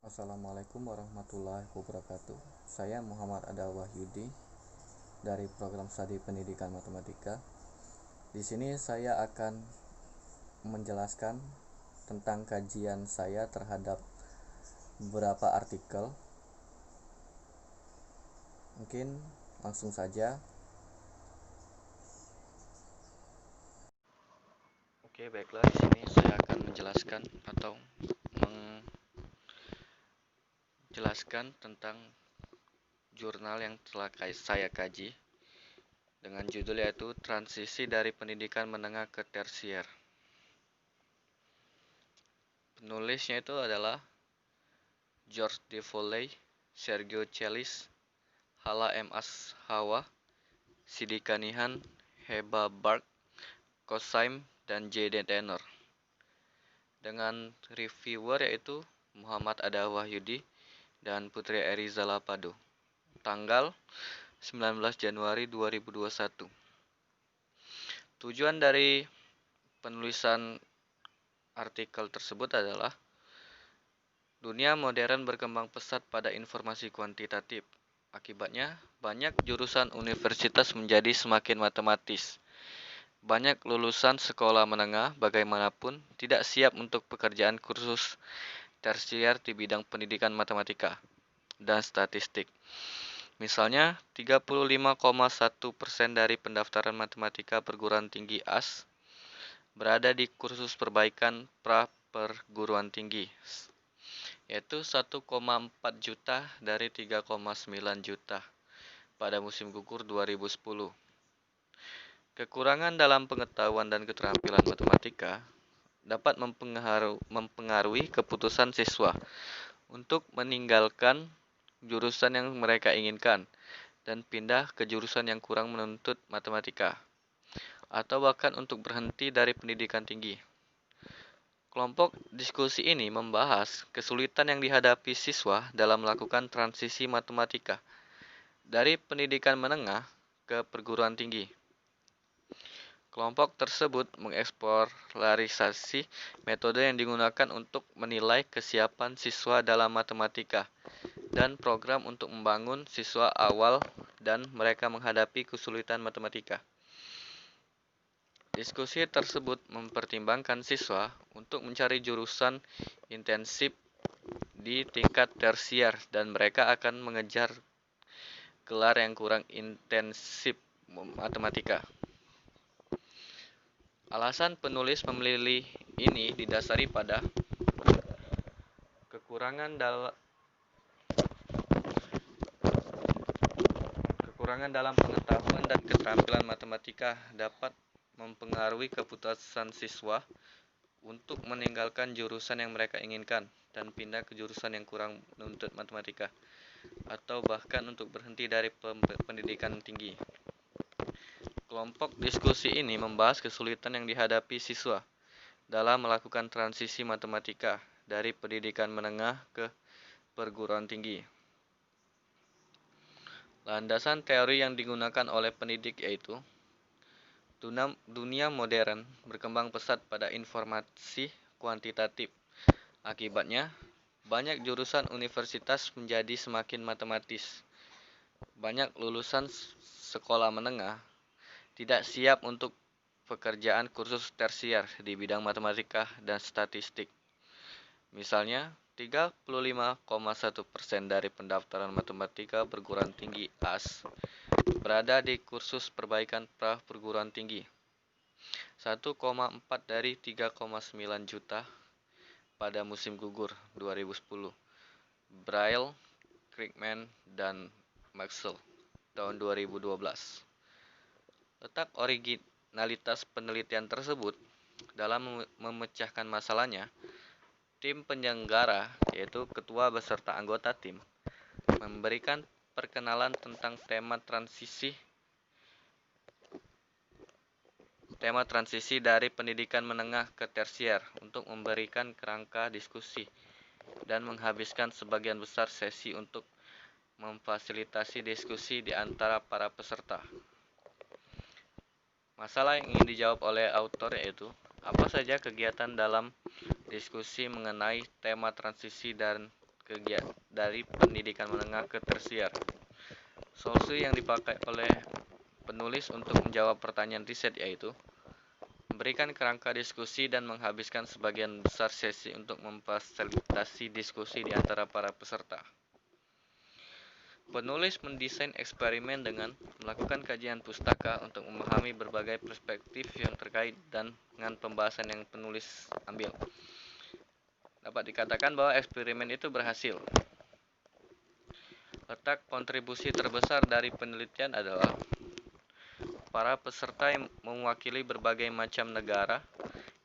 Assalamualaikum warahmatullahi wabarakatuh. Saya Muhammad Adal Wahyudi dari program studi pendidikan matematika. Di sini saya akan menjelaskan tentang kajian saya terhadap beberapa artikel. Mungkin langsung saja. Oke, baiklah, di sini saya akan menjelaskan atau menjelaskan tentang jurnal yang telah saya kaji dengan judul yaitu Transisi dari Pendidikan Menengah ke Tersier. Penulisnya itu adalah George De Foley, Sergio Celis, Hala M. Ashawa, Sidi Kanihan, Heba Bark, Kosaim, dan J. D. Tenor. Dengan reviewer yaitu Muhammad Ada Wahyudi dan Putri Eriza Lapado. Tanggal 19 Januari 2021. Tujuan dari penulisan artikel tersebut adalah dunia modern berkembang pesat pada informasi kuantitatif. Akibatnya, banyak jurusan universitas menjadi semakin matematis. Banyak lulusan sekolah menengah bagaimanapun tidak siap untuk pekerjaan kursus tersier di bidang pendidikan matematika dan statistik. Misalnya, 35,1% dari pendaftaran matematika perguruan tinggi AS berada di kursus perbaikan pra perguruan tinggi, yaitu 1,4 juta dari 3,9 juta pada musim gugur 2010. Kekurangan dalam pengetahuan dan keterampilan matematika dapat mempengaruhi keputusan siswa untuk meninggalkan jurusan yang mereka inginkan dan pindah ke jurusan yang kurang menuntut matematika, atau bahkan untuk berhenti dari pendidikan tinggi. Kelompok diskusi ini membahas kesulitan yang dihadapi siswa dalam melakukan transisi matematika dari pendidikan menengah ke perguruan tinggi. Kelompok tersebut mengeksplorasi metode yang digunakan untuk menilai kesiapan siswa dalam matematika dan program untuk membangun siswa awal dan mereka menghadapi kesulitan matematika. Diskusi tersebut mempertimbangkan siswa untuk mencari jurusan intensif di tingkat tersier dan mereka akan mengejar gelar yang kurang intensif matematika. Alasan penulis memilih ini didasari pada kekurangan dalam pengetahuan dan keterampilan matematika dapat mempengaruhi keputusan siswa untuk meninggalkan jurusan yang mereka inginkan dan pindah ke jurusan yang kurang menuntut matematika, atau bahkan untuk berhenti dari pendidikan tinggi. Kelompok diskusi ini membahas kesulitan yang dihadapi siswa dalam melakukan transisi matematika dari pendidikan menengah ke perguruan tinggi. Landasan teori yang digunakan oleh pendidik yaitu dunia modern berkembang pesat pada informasi kuantitatif. Akibatnya, banyak jurusan universitas menjadi semakin matematis. Banyak lulusan sekolah menengah tidak siap untuk pekerjaan kursus tersier di bidang matematika dan statistik. Misalnya, 35,1% dari pendaftaran matematika perguruan tinggi AS berada di kursus perbaikan pra perguruan tinggi. 1,4 dari 3,9 juta pada musim gugur 2010. Braille, Kriegman, dan Maxwell tahun 2012. Letak originalitas penelitian tersebut dalam memecahkan masalahnya, tim penyelenggara, yaitu ketua beserta anggota tim, memberikan perkenalan tentang tema transisi dari pendidikan menengah ke tersier untuk memberikan kerangka diskusi dan menghabiskan sebagian besar sesi untuk memfasilitasi diskusi di antara para peserta. Masalah yang ingin dijawab oleh autor yaitu, apa saja kegiatan dalam diskusi mengenai tema transisi dan dari pendidikan menengah ke tersier. Solusi yang dipakai oleh penulis untuk menjawab pertanyaan riset yaitu memberikan kerangka diskusi dan menghabiskan sebagian besar sesi untuk memfasilitasi diskusi di antara para peserta. Penulis mendesain eksperimen dengan melakukan kajian pustaka untuk memahami berbagai perspektif yang terkait dengan pembahasan yang penulis ambil. Dapat dikatakan bahwa eksperimen itu berhasil. Letak kontribusi terbesar dari penelitian adalah para peserta yang mewakili berbagai macam negara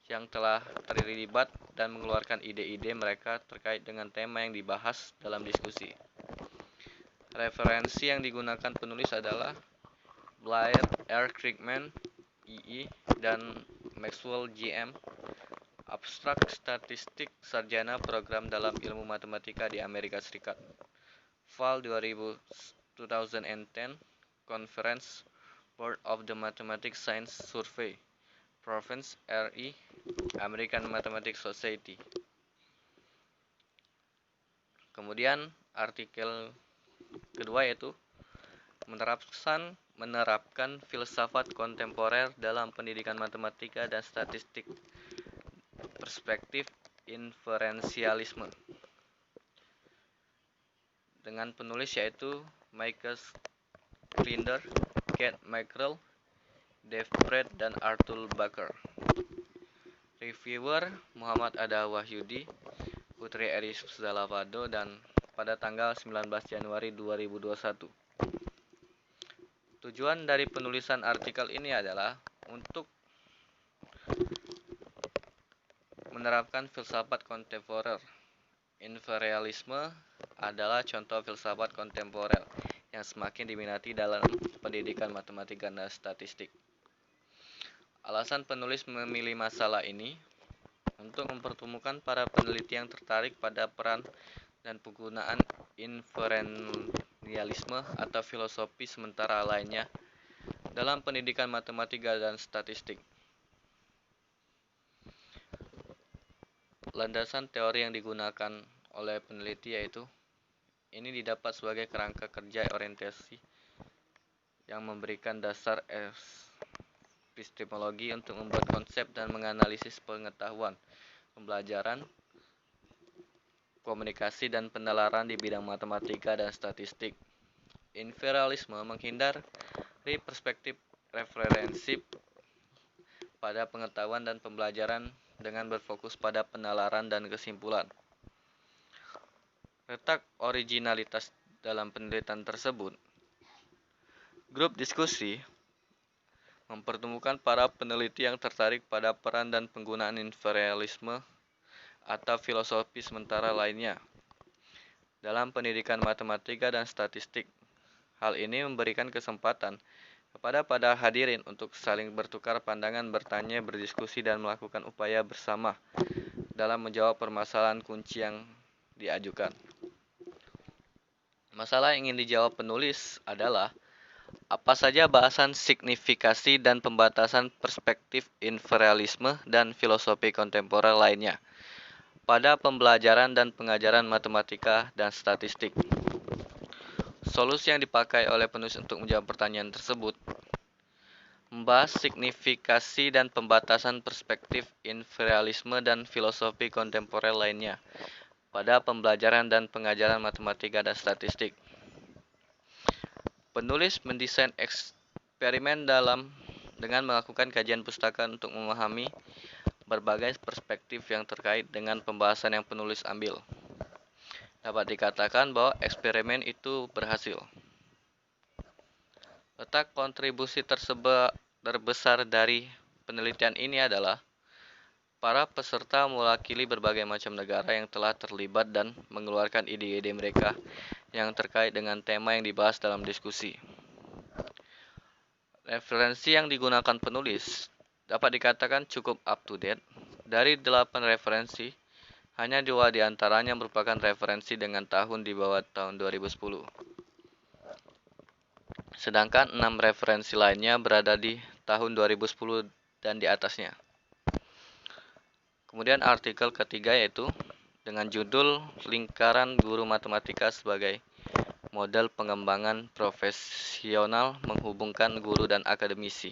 yang telah terlibat dan mengeluarkan ide-ide mereka terkait dengan tema yang dibahas dalam diskusi. Referensi yang digunakan penulis adalah Blair R. Krigman, II, dan Maxwell J.M. Abstrak Statistik Sarjana Program dalam Ilmu Matematika di Amerika Serikat. Fall 2010 Conference Board of the Mathematics Science Survey, Province RI, American Mathematics Society. Kemudian artikel kedua yaitu menerapkan filsafat kontemporer dalam pendidikan matematika dan statistik, perspektif inferensialisme, dengan penulis yaitu Michael Klinder, Kate Mackerel, Dave Pratt, dan Arthur Baker. Reviewer Muhammad Ada Wahyudi, Putri Eris Zalavado, dan pada tanggal 19 Januari 2021. Tujuan dari penulisan artikel ini adalah untuk menerapkan filsafat kontemporer. Inferensialisme adalah contoh filsafat kontemporer yang semakin diminati dalam pendidikan matematika dan statistik. Alasan penulis memilih masalah ini untuk mempertemukan para peneliti yang tertarik pada peran dan penggunaan inferensialisme atau filosofi sementara lainnya dalam pendidikan matematika dan statistik. Landasan teori yang digunakan oleh peneliti yaitu ini didapat sebagai kerangka kerja orientasi yang memberikan dasar epistemologi untuk membuat konsep dan menganalisis pengetahuan, pembelajaran, komunikasi, dan penalaran di bidang matematika dan statistik. Inferensialisme menghindari perspektif referensi pada pengetahuan dan pembelajaran dengan berfokus pada penalaran dan kesimpulan. Letak originalitas dalam penelitian tersebut. Grup diskusi mempertemukan para peneliti yang tertarik pada peran dan penggunaan inferensialisme atau filosofi sementara lainnya dalam pendidikan matematika dan statistik. Hal ini memberikan kesempatan kepada hadirin untuk saling bertukar pandangan, bertanya, berdiskusi, dan melakukan upaya bersama dalam menjawab permasalahan kunci yang diajukan. Masalah yang ingin dijawab penulis adalah apa saja bahasan signifikasi dan pembatasan perspektif inferensialisme dan filosofi kontemporer lainnya pada pembelajaran dan pengajaran matematika dan statistik. Solusi yang dipakai oleh penulis untuk menjawab pertanyaan tersebut membahas signifikasi dan pembatasan perspektif inferensialisme dan filosofi kontemporer lainnya pada pembelajaran dan pengajaran matematika dan statistik. Penulis mendesain eksperimen dengan melakukan kajian pustaka untuk memahami berbagai perspektif yang terkait dengan pembahasan yang penulis ambil. Dapat dikatakan bahwa eksperimen itu berhasil. Letak kontribusi terbesar dari penelitian ini adalah para peserta mewakili berbagai macam negara yang telah terlibat dan mengeluarkan ide-ide mereka yang terkait dengan tema yang dibahas dalam diskusi. Referensi yang digunakan penulis dapat dikatakan cukup up-to-date. Dari 8 referensi, hanya 2 diantaranya merupakan referensi dengan tahun di bawah tahun 2010. Sedangkan 6 referensi lainnya berada di tahun 2010 dan di atasnya. Kemudian artikel ketiga yaitu dengan judul Lingkaran Guru Matematika sebagai Model Pengembangan Profesional Menghubungkan Guru dan Akademisi.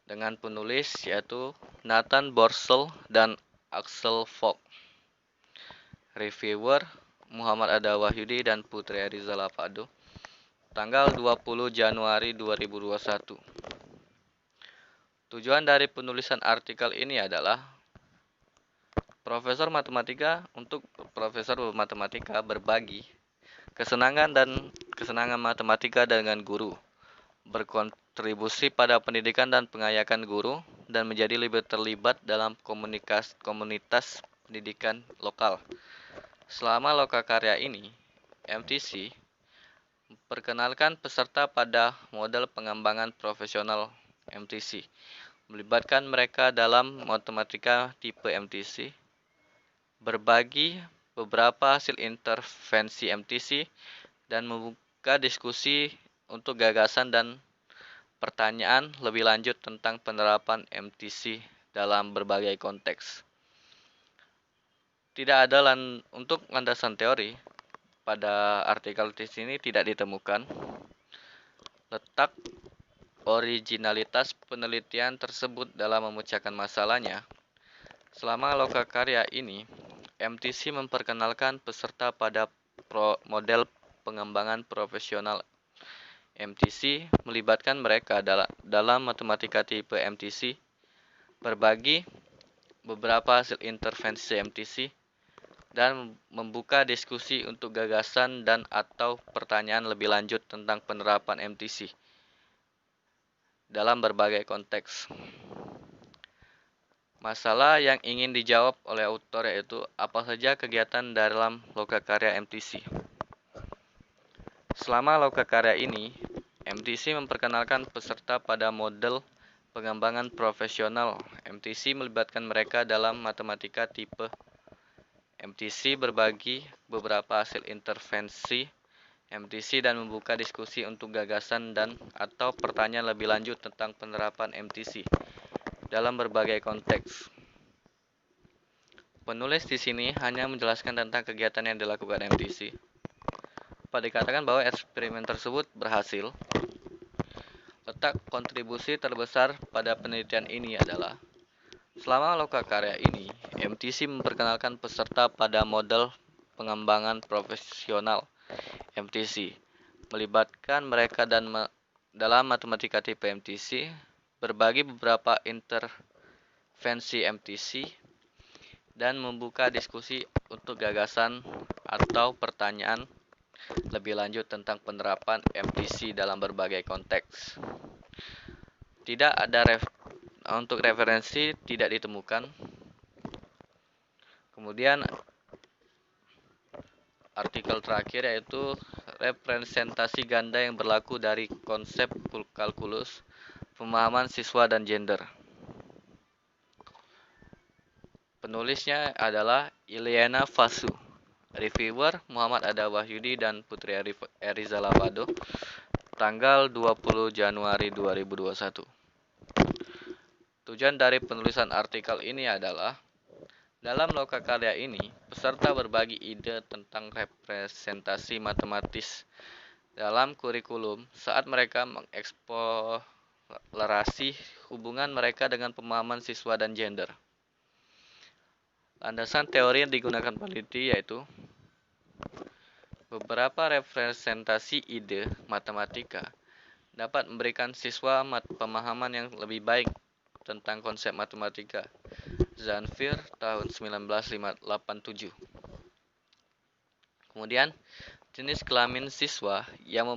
Dengan penulis yaitu Nathan Borsell dan Axel Vogt. Reviewer Muhammad Ada Wahyudi dan Putri Ariza Lavado. Tanggal 20 Januari 2021. Tujuan dari penulisan artikel ini adalah Profesor Matematika berbagi kesenangan matematika dengan guru, berkontribusi pada pendidikan dan pengayakan guru, dan menjadi lebih terlibat dalam komunitas pendidikan lokal. Selama lokakarya ini, MTC memperkenalkan peserta pada model pengembangan profesional MTC, melibatkan mereka dalam matematika tipe MTC, berbagi beberapa hasil intervensi MTC, dan membuka diskusi untuk gagasan dan pertanyaan lebih lanjut tentang penerapan MTC dalam berbagai konteks. Tidak ada untuk landasan teori pada artikel di sini tidak ditemukan. Letak originalitas penelitian tersebut dalam memecahkan masalahnya. Selama lokakarya ini, MTC memperkenalkan peserta pada model pengembangan profesional MTC, melibatkan mereka dalam matematika tipe MTC, berbagi beberapa hasil intervensi MTC, dan membuka diskusi untuk gagasan dan atau pertanyaan lebih lanjut tentang penerapan MTC dalam berbagai konteks. Masalah yang ingin dijawab oleh autor yaitu apa saja kegiatan dalam lokakarya MTC. Selama lokakarya ini, MTC memperkenalkan peserta pada model pengembangan profesional. MTC melibatkan mereka dalam matematika tipe MTC, berbagi beberapa hasil intervensi MTC, dan membuka diskusi untuk gagasan dan atau pertanyaan lebih lanjut tentang penerapan MTC dalam berbagai konteks. Penulis di sini hanya menjelaskan tentang kegiatan yang dilakukan MTC. Dapat dikatakan bahwa eksperimen tersebut berhasil. Letak kontribusi terbesar pada penelitian ini adalah selama lokakarya ini, MTC memperkenalkan peserta pada model pengembangan profesional MTC, melibatkan mereka dalam matematika tipe MTC, berbagi beberapa intervensi MTC, dan membuka diskusi untuk gagasan atau pertanyaan lebih lanjut tentang penerapan MTC dalam berbagai konteks. Tidak ada untuk referensi tidak ditemukan. Kemudian artikel terakhir yaitu representasi ganda yang berlaku dari konsep kalkulus, pemahaman siswa dan gender. Penulisnya adalah Ileana Fasu. Reviewer Muhammad Ada Wahyudi dan Putri Ariza Lavado. Tanggal 20 Januari 2021. Tujuan dari penulisan artikel ini adalah dalam lokakarya ini, peserta berbagi ide tentang representasi matematis dalam kurikulum saat mereka mengeksplorasi hubungan mereka dengan pemahaman siswa dan gender. Landasan teori yang digunakan peneliti yaitu beberapa representasi ide matematika dapat memberikan siswa pemahaman yang lebih baik tentang konsep matematika. Zanfir tahun 1987. Kemudian jenis kelamin siswa yang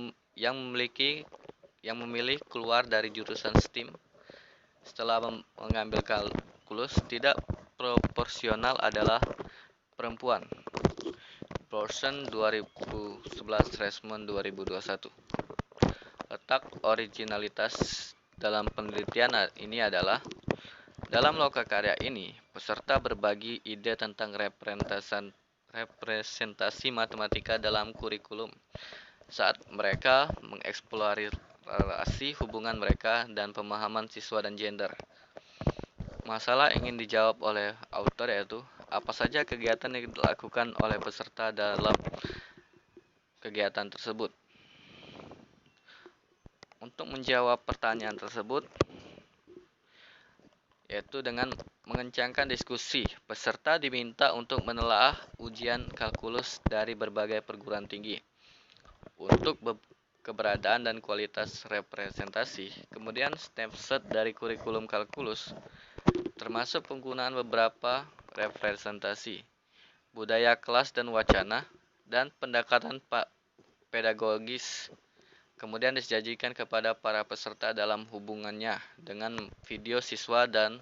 memilih keluar dari jurusan STEM setelah mengambil kalkulus tidak proporsional adalah perempuan. Proportion 2011 Resmond 2021. Letak originalitas dalam penelitian ini adalah dalam lokakarya ini, peserta berbagi ide tentang representasi matematika dalam kurikulum saat mereka mengeksplorasi hubungan mereka dan pemahaman siswa dan gender. Masalah ingin dijawab oleh autor yaitu apa saja kegiatan yang dilakukan oleh peserta dalam kegiatan tersebut. Untuk menjawab pertanyaan tersebut, yaitu dengan mengencangkan diskusi, peserta diminta untuk menelaah ujian kalkulus dari berbagai perguruan tinggi untuk keberadaan dan kualitas representasi. Kemudian snapshot dari kurikulum kalkulus, termasuk penggunaan beberapa representasi, budaya kelas dan wacana, dan pendekatan pedagogis. Kemudian disajikan kepada para peserta dalam hubungannya dengan video siswa dan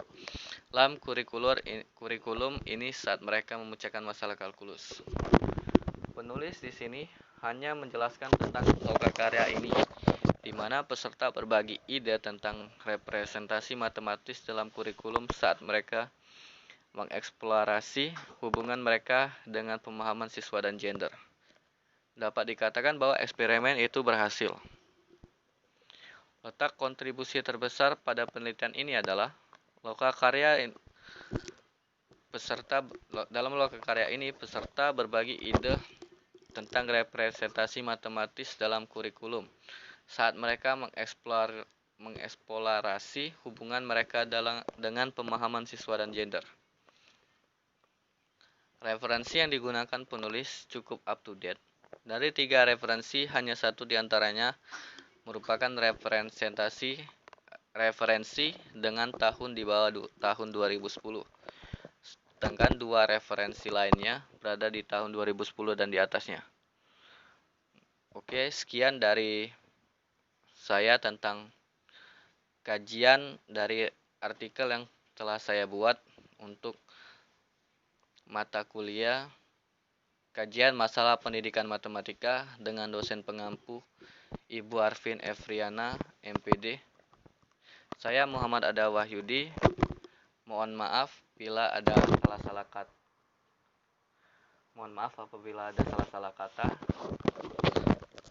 dalam kurikulum ini saat mereka memecahkan masalah kalkulus. Penulis di sini hanya menjelaskan tentang lokakarya ini, di mana peserta berbagi ide tentang representasi matematis dalam kurikulum saat mereka mengeksplorasi hubungan mereka dengan pemahaman siswa dan gender. Dapat dikatakan bahwa eksperimen itu berhasil. Letak kontribusi terbesar pada penelitian ini adalah dalam lokakarya ini peserta berbagi ide tentang representasi matematis dalam kurikulum saat mereka mengeksplorasi hubungan mereka dengan pemahaman siswa dan gender. Referensi yang digunakan penulis cukup up to date. Dari 3 referensi, hanya satu diantaranya merupakan referensi dengan tahun di bawah tahun 2010. Sedangkan 2 referensi lainnya berada di tahun 2010 dan di atasnya. Oke, sekian dari saya tentang kajian dari artikel yang telah saya buat untuk mata kuliah kajian masalah pendidikan matematika dengan dosen pengampu Ibu Arvin Efriana, MPD. Saya Muhammad Ada Wahyudi. Mohon maaf apabila ada salah-salah kata.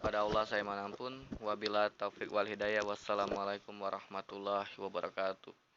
Pada Allah saya mohon ampun. Wabila taufik wal hidayah. Wassalamualaikum warahmatullahi wabarakatuh.